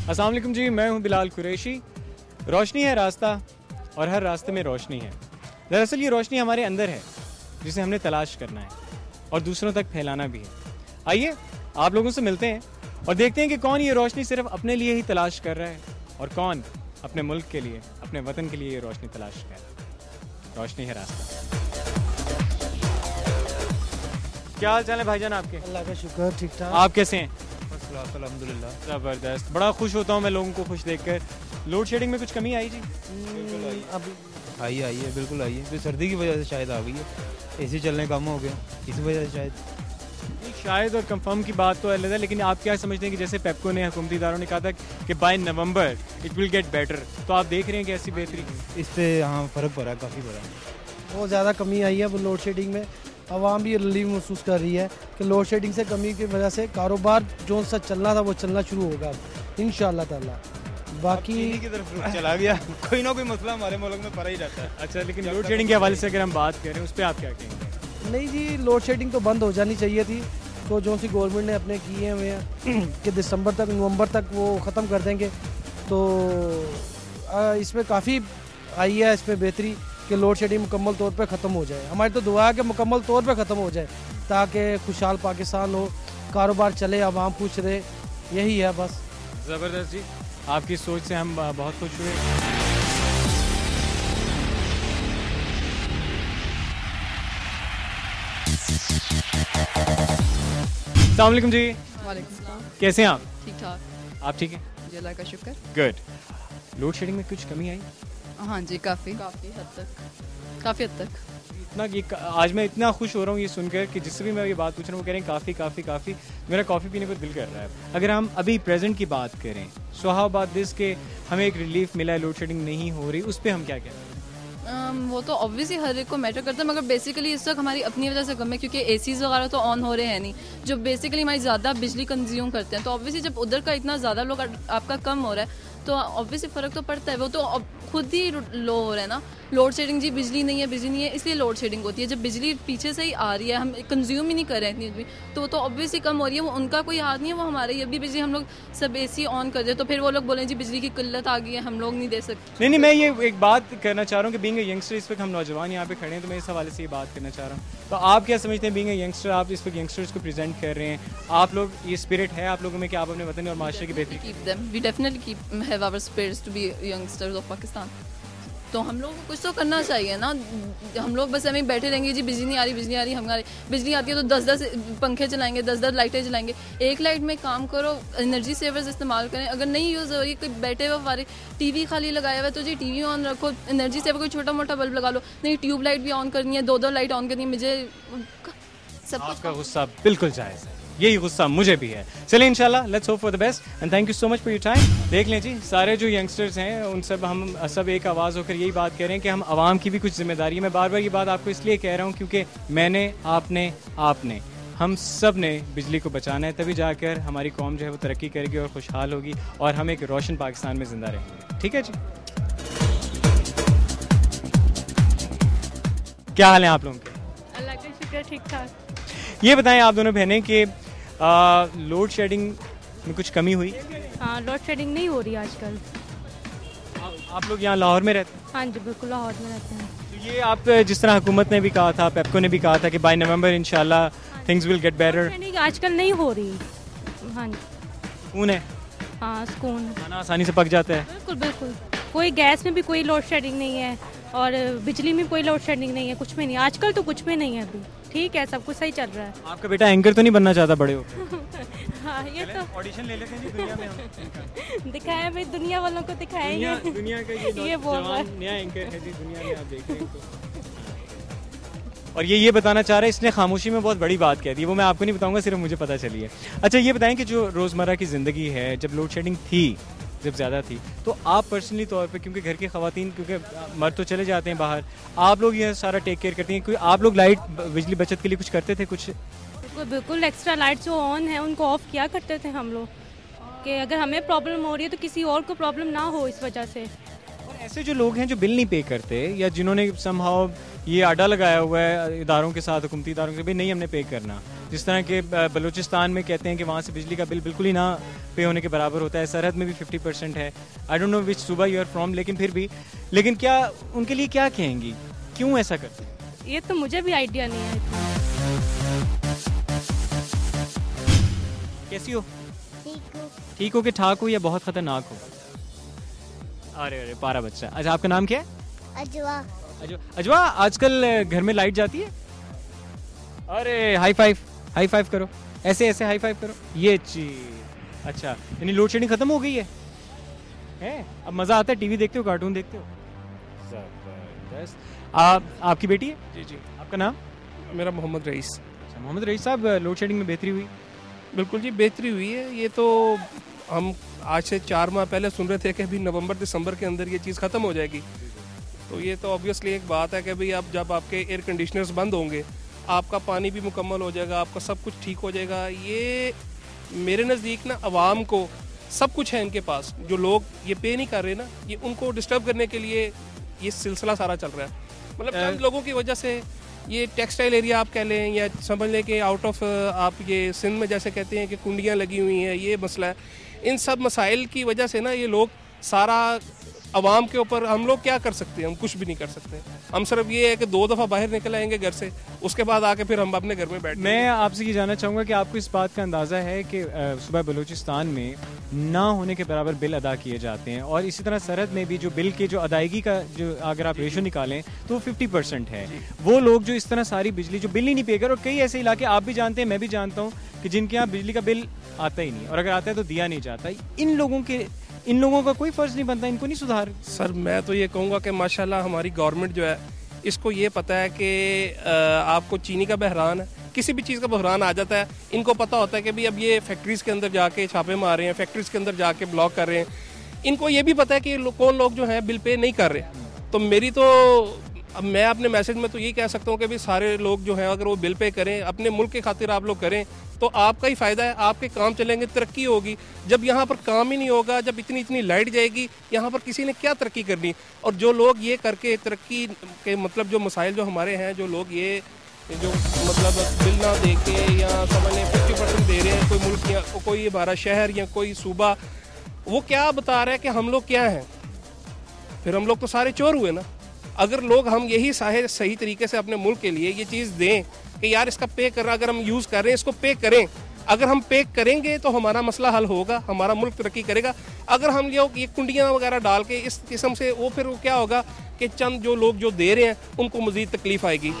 अस्सलाम वालेकुम जी, मैं हूं बिलाल कुरैशी। रोशनी है रास्ता और हर रास्ते में रोशनी है। दरअसल ये रोशनी हमारे अंदर है जिसे हमने तलाश करना है और दूसरों तक फैलाना भी है। आइए आप लोगों से मिलते हैं और देखते हैं कि कौन ये रोशनी सिर्फ अपने लिए ही तलाश कर रहा है और कौन अपने मुल्क के लिए, अपने वतन के लिए ये रोशनी तलाश कर रहा है। रोशनी है रास्ता। क्या हाल चाल है भाईजान आपके? अल्लाह का शुक्र, ठीक ठाक। आप कैसे हैं? अल्हम्दुलिल्लाह। ज़बरदस्त, बड़ा खुश होता हूँ मैं लोगों को खुश देखकर। लोड शेडिंग में कुछ कमी आई जी? अब आई है, बिल्कुल आई है। तो सर्दी की वजह से शायद आ गई है, एसी चलने कम हो गया, इस वजह से शायद। शायद और कंफर्म की बात तो अलग है, लेकिन आप क्या समझते हैं कि जैसे पेप्को ने, हुकूमती इदारों ने कहा था कि by November it will get better, तो आप देख रहे हैं कि ऐसी बेहतरी? इस पर हाँ फ़र्क पड़ा है, काफ़ी पड़ा है। बहुत ज़्यादा कमी आई है वो लोड शेडिंग में। आवाम भी रिलीफ महसूस कर रही है कि लोड शेडिंग से कमी की वजह से कारोबार जो सा चलना था वो चलना शुरू होगा अब इंशाअल्लाह ताला। बाकी की तरफ रुख चला गया। कोई ना कोई मसला हमारे मुल्क में पड़ा ही रहता है। अच्छा, लेकिन लोड शेडिंग के हवाले से अगर हम बात करें उस पर आप क्या कहेंगे? नहीं जी, लोड शेडिंग तो बंद हो जानी चाहिए थी। तो जो सी गवर्नमेंट ने अपने किए हुए हैं कि दिसंबर तक, नवंबर तक वो ख़त्म कर देंगे, तो इसमें काफ़ी आई है इसमें बेहतरी कि लोड शेडिंग मुकम्मल तौर पे ख़त्म हो जाए। हमारी तो दुआ है कि मुकम्मल तौर पे ख़त्म हो जाए ताकि खुशहाल पाकिस्तान हो, कारोबार चले, आवाम खुश रहे, यही है बस। ज़बरदस्त जी, आपकी सोच से हम बहुत खुश हुए। अस्सलाम वालेकुम जी, वालेकुम सलाम। कैसे हैं आप? ठीक ठाक आप ठीक हैं? जी, अल्लाह का शुक्र। गुड। लोड शेडिंग में कुछ कमी आई? हाँ जी, काफ़ी हद तक। इतना ये आज मैं इतना खुश हो रहा हूँ ये सुनकर कि जिससे भी मैं ये बात पूछ रहा हूँ वो कह रहे हैं काफ़ी मेरा कॉफ़ी पीने को दिल कर रहा है। अगर हम अभी प्रेजेंट की बात करें, सो हाउ अबाउट दिस के हमें एक रिलीफ मिला है, लोड शेडिंग नहीं हो रही, उस पर हम क्या कहें? वो तो ऑब्वियसली हर एक को मैटर करता है, मगर बेसिकली इस वक्त हमारी अपनी वजह से कम है क्योंकि एसीज वगैरह तो ऑन हो रहे हैं नहीं, जो बेसिकली हमारी ज़्यादा बिजली कंज्यूम करते हैं। तो ऑब्वियसली जब उधर का इतना ज़्यादा लोग आपका कम हो रहा है तो ऑब्वियसली फ़र्क तो पड़ता है। वो तो खुद ही लो हो रहा है ना। लोड शेडिंग जी, बिजली नहीं है इसलिए लोड शेडिंग होती है। जब बिजली पीछे से ही आ रही है, हम कंज्यूम ही नहीं कर रहे हैं इतनी, तो वो तो ऑब्वियसली कम हो रही है। वो उनका कोई हाथ नहीं है, वो हमारे ही। अभी बिजली हम लोग सब एसी ऑन कर दे तो फिर वो लोग बोलें जी बिजली की किल्लत आ गई है, हम लोग नहीं दे सकते। नहीं, मैं ये एक बात करना चाह रहा हूँ कि बीइंग अ यंगस्टर, इस वक्त हम नौजवान यहाँ पे खड़े हैं, तो मैं इस हवाले से ये बात करना चाह रहा हूँ। तो आप क्या समझते हैं, बीइंग अ यंगस्टर, आप इस वक्त यंगस्टर्स को प्रेजेंट कर रहे हैं, आप लोग ये स्पिरिट है आप लोगों में कि आप अपने वतन और माशरे की बेहतरी? We definitely have our spirits to be youngsters of Pakistan. तो हम लोगों को कुछ तो करना चाहिए ना। हम लोग बस हमें बैठे रहेंगे जी बिजली नहीं आ रही, हमारी बिजली आती है तो 10-10 पंखे चलाएंगे, 10-10 लाइटें जलाएंगे। एक लाइट में काम करो, एनर्जी सेवर्स इस्तेमाल करें। अगर नहीं यूज़ हो रही, कोई बैठे हुए हमारे टीवी खाली लगाया हुआ है तो जी टीवी ऑन रखो, एनर्जी सेवर कोई छोटा मोटा बल्ब लगा लो। नहीं, ट्यूब लाइट भी ऑन करनी है, 2-2 लाइट ऑन करनी है। मुझे सब कुछ आपका गुस्सा बिल्कुल जायज़ है, यही गुस्सा मुझे भी है। चलिए इंशाल्लाह, let's hope for the best and thank you so much for your time. देख लें जी, सारे जो यंगस्टर्स हैं उन सब हम सब एक आवाज़ होकर यही बात कह रहे हैं कि हम आवाम की भी कुछ जिम्मेदारी है। मैं बार बार ये बात आपको इसलिए कह रहा हूँ क्योंकि मैंने, आपने हम सब ने बिजली को बचाना है, तभी जाकर हमारी कौम जो है वो तरक्की करेगी और खुशहाल होगी और हम एक रोशन पाकिस्तान में ज़िंदा रहेंगे। ठीक है जी, क्या हाल है आप लोगों के? अल्लाह का शुक्र, ठीक ठाक। ये बताएं आप दोनों बहनें कि लोड शेडिंग में कुछ कमी हुई? हाँ, लोड शेडिंग नहीं हो रही आजकल। आप लोग यहाँ लाहौर में रहते हैं? हाँ जी, बिल्कुल लाहौर में रहते हैं। तो ये आप जिस तरह हुकूमत ने भी कहा था, पेप्को ने भी कहा था कि बाय नवंबर इंशाल्लाह things will get better, shedding आजकल नहीं हो रही। हाँ जी, सुकून है, हाँ सुकून, खाना आसानी से पक जाता है। बिल्कुल बिल्कुल। कोई गैस में भी कोई लोड शेडिंग नहीं है और बिजली में कोई लोड शेडिंग नहीं है, कुछ भी नहीं आजकल, तो कुछ भी नहीं है अभी। ठीक है, सब कुछ सही चल रहा है। आपका बेटा एंकर तो नहीं बनना चाहता बड़े हो? हाँ, ये तो ऑडिशन ले लेते हैं जी दुनिया में हम। दिखाया भाई, दुनिया वालों को दिखाएंगे। दुनिया का ये बोल रहा है। जवान नया एंकर है जी दुनिया में, आप देख रहे हैं तो। और ये बताना चाह रहा है, इसने खामोशी में बहुत बड़ी बात कह दी, वो मैं आपको नहीं बताऊंगा, सिर्फ मुझे पता चली है। अच्छा, ये बताएं कि जो रोज़मर्रा की ज़िंदगी है, जब लोड शेडिंग थी, जब ज़्यादा थी, तो आप पर्सनली तौर पे, क्योंकि घर की ख़वातीन, क्योंकि मर्द तो चले जाते हैं बाहर, आप लोग ये सारा टेक केयर करती हैं, कोई आप लोग लाइट बिजली बचत के लिए कुछ करते थे? कुछ बिल्कुल एक्स्ट्रा लाइट जो ऑन है उनको ऑफ किया करते थे हम लोग, कि अगर हमें प्रॉब्लम हो रही है तो किसी और को प्रॉब्लम ना हो इस वजह से। और ऐसे जो लोग हैं जो बिल नहीं पे करते या जिन्होंने समहाउ ये आडा लगाया हुआ है इदारों के साथ, हुकूमती इदारों के, भाई नहीं हमने पे करना। जिस तरह के बलूचिस्तान में कहते हैं कि वहाँ से बिजली का बिल बिल्कुल ही ना पे होने के बराबर होता है, सरहद में भी 50% है। आई डोंट नो विच सूबा यू आर फ्रॉम, लेकिन फिर भी, लेकिन क्या उनके लिए क्या कहेंगी, क्यों ऐसा करते हैं? ये तो मुझे भी आइडिया नहीं है इतना। कैसी हो? ठीक हूँ। ठीक हो कि ठाक हो या बहुत खतरनाक हो? अरे अरे पारा बच्चा। अच्छा आपका नाम क्या है? अजवा। अजवा, आजकल घर में लाइट जाती है? अरे हाई फाइव करो, ऐसे ऐसे हाई फाइव करो, ये चीज। अच्छा यानी लोड शेडिंग खत्म हो गई है? अब मजा आता है, टीवी देखते हो, कार्टून देखते हो? जबरदस्त। आपकी बेटी है? जी जी। आपका नाम? मेरा मोहम्मद रईस। अच्छा मोहम्मद रईस साहब, लोड शेडिंग में बेहतरी हुई? बिल्कुल जी, बेहतरी हुई है। ये तो हम आज से 4 माह पहले सुन रहे थे कि अभी नवंबर दिसंबर के अंदर ये चीज़ ख़त्म हो जाएगी। तो ये तो ऑब्वियसली एक बात है कि भाई अब जब आपके एयर कंडीशनर्स बंद होंगे, आपका पानी भी मुकम्मल हो जाएगा, आपका सब कुछ ठीक हो जाएगा। ये मेरे नज़दीक ना अवाम को सब कुछ है इनके पास, जो लोग ये पे नहीं कर रहे ना, ये उनको डिस्टर्ब करने के लिए ये सिलसिला सारा चल रहा है। मतलब चंद लोगों की वजह से ये टेक्सटाइल एरिया आप कह लें या समझ लें कि आउट ऑफ आप ये सिंध में जैसे कहते हैं कि कुंडियाँ लगी हुई हैं, ये मसला है। इन सब मसाइल की वजह से ना ये लोग सारा आवाम के ऊपर, हम लोग क्या कर सकते हैं? हम कुछ भी नहीं कर सकते। हम सिर्फ ये है कि 2 दफ़ा बाहर निकल आएंगे घर से, उसके बाद आके फिर हम अपने घर में बैठ। मैं आपसे ये जानना चाहूँगा कि आपको इस बात का अंदाज़ा है कि सूबा बलूचिस्तान में ना होने के बराबर बिल अदा किए जाते हैं, और इसी तरह सरहद में भी जो बिल के जो अदायगी का जो अगर आप रेशो निकालें तो 50% है। वो लोग जो इस तरह सारी बिजली जो बिल ही नहीं पे कर, और कई ऐसे इलाके आप भी जानते हैं, मैं भी जानता हूँ कि जिनके यहाँ बिजली का बिल आता ही नहीं, और अगर आता है तो दिया नहीं जाता। इन लोगों का कोई फर्ज नहीं बनता, इनको नहीं सुधार? सर मैं तो ये कहूँगा कि माशाल्लाह हमारी गवर्नमेंट जो है, इसको ये पता है कि आपको चीनी का बहरान है, किसी भी चीज़ का बहरान आ जाता है, इनको पता होता है कि भाई अब ये फैक्ट्रीज़ के अंदर जाके छापे मार रहे हैं, फैक्ट्रीज़ के अंदर जाके ब्लॉक कर रहे हैं। इनको ये भी पता है कि कौन लोग जो हैं बिल पे नहीं कर रहे। तो मेरी तो अब मैं अपने मैसेज में तो यही कह सकता हूँ कि भाई सारे लोग जो हैं अगर वो बिल पे करें, अपने मुल्क के खातिर आप लोग करें, तो आपका ही फ़ायदा है, आपके काम चलेंगे, तरक्की होगी। जब यहाँ पर काम ही नहीं होगा, जब इतनी इतनी लाइट जाएगी, यहाँ पर किसी ने क्या तरक्की करनी? और जो लोग ये करके तरक्की के मतलब जो मसाइल जो हमारे हैं, जो लोग ये जो मतलब बिल ना दे के या समझ लें 50% दे रहे हैं, कोई मुल्क या कोई हमारा शहर या कोई सूबा, वो क्या बता रहा है कि हम लोग क्या हैं? फिर हम लोग तो सारे चोर हुए ना। अगर लोग हम यही सही तरीके से अपने मुल्क के लिए ये चीज़ दें कि यार इसका पे कर, अगर हम यूज़ कर रहे हैं इसको पे करें, अगर हम पे करेंगे तो हमारा मसला हल होगा, हमारा मुल्क तरक्की करेगा। अगर हम ये कुंडियाँ वगैरह डाल के इस किस्म से, वो फिर वो क्या होगा कि चंद जो लोग जो दे रहे हैं उनको मज़ीद तकलीफ आएगी।